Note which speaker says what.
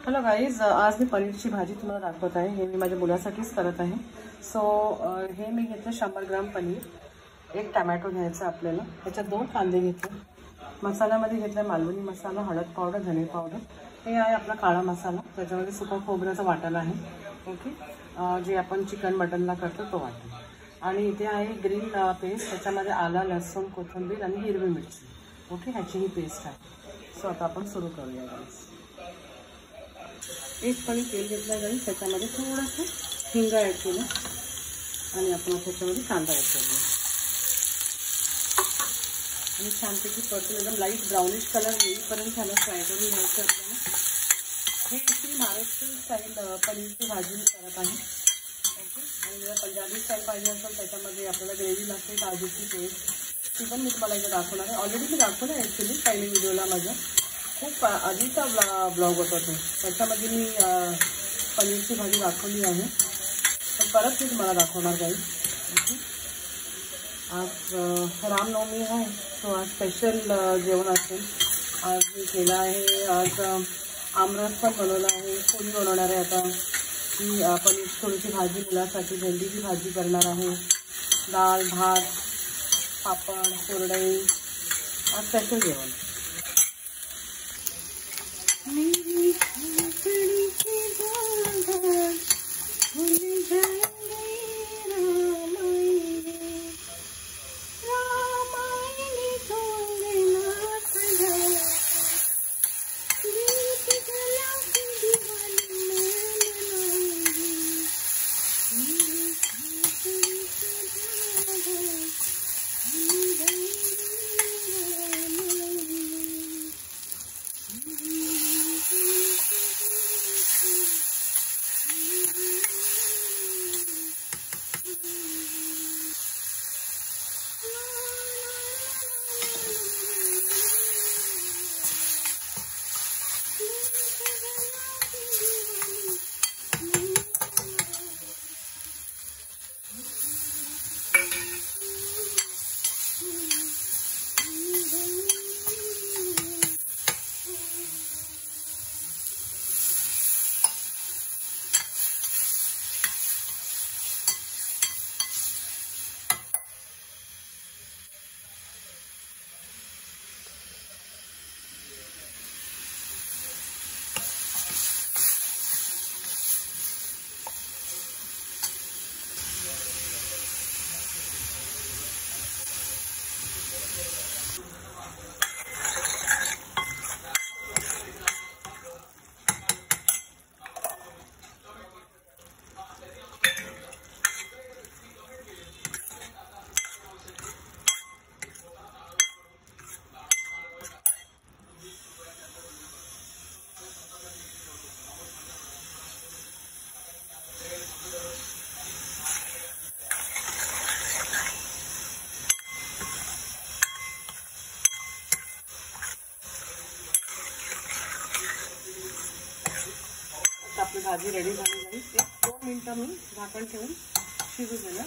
Speaker 1: Hello guys, आज मी पनीरची भाजी तुम्हाला दाखवत आहे। हे मी माझ्या मुलासाठीच करत आहे। सो हे मी घेतलं 100 ग्राम पनीर, एक टमॅटो घ्यायचा आपल्याला, त्याच्यात 2 कांदे घेतले, मसाल्यामध्ये घेतला मालवणी मसाला, हळद पावडर, धने पावडर, हे आहे आपला काळा मसाला, त्याच्यामध्ये सुका खोबऱ्याचा वाटण आहे, ओके, जे आपण चिकन मटनला करतो तो वाटण, आणि इथे आहे ग्रीन पेस्ट, त्याच्यामध्ये आला, लसूण, कोथिंबीर आणि हिरवी मिरची, ओके, ह्याची ही पेस्ट आहे। सो आता आपण सुरू करूया गाईज। एक पळी तेल घेतलं जाईल, त्याच्यामध्ये थोडंसं हिंग ॲड केलं आणि आपण त्याच्यामध्ये कांदा ॲड करूया आणि छानपैकी परतून एकदम लाईट ब्राउनिश कलर येईपर्यंत त्याला फ्राय करून घ्यायचं आपल्याला। हे ॲक्च्युली महाराष्ट्र स्टाईल पनीरची भाजी मी करत आहे, ओके, आणि जर पंजाबी स्टाईल पाहिजे असेल त्याच्यामध्ये आपल्याला ग्रेव्ही लागते, काजूची पेस्ट, ती पण मी तुम्हाला इथे दाखवणार आहे। ऑलरेडी मी दाखवलं आहे ॲक्च्युली पहिल्या व्हिडिओला माझ्या, खूप आधीचा ब्लॉग होता तो, त्याच्यामध्ये मी पनीरची भाजी दाखवली आहे, पण परत मी तुम्हाला दाखवणार जाईल। ओके, आज रामनवमी आहे, तो आज स्पेशल जेवण असेल। आज मी केलं आहे, आज आमरस पण बनवला आहे, पोळी बनवणार आहे आता, ही पनीर थोडीशी भाजी, मुलासाठी भेंडीची भाजी करणार आहे, डाळ, भात, पापड, कुरडई, आज स्पेशल जेवण। मेरी खोपड़ी की बात भूल जाएंगे रामायण, रामायण होंगे ना सजा, दीप जला के दिवाली में मनाएंगे, मेरी खोपड़ी की बात भूल जाएंगे रामायण। आपली भाजी रेडी झाली आहे, 1-2 मिनिटं मी झाकण ठेवून शिजू देणार।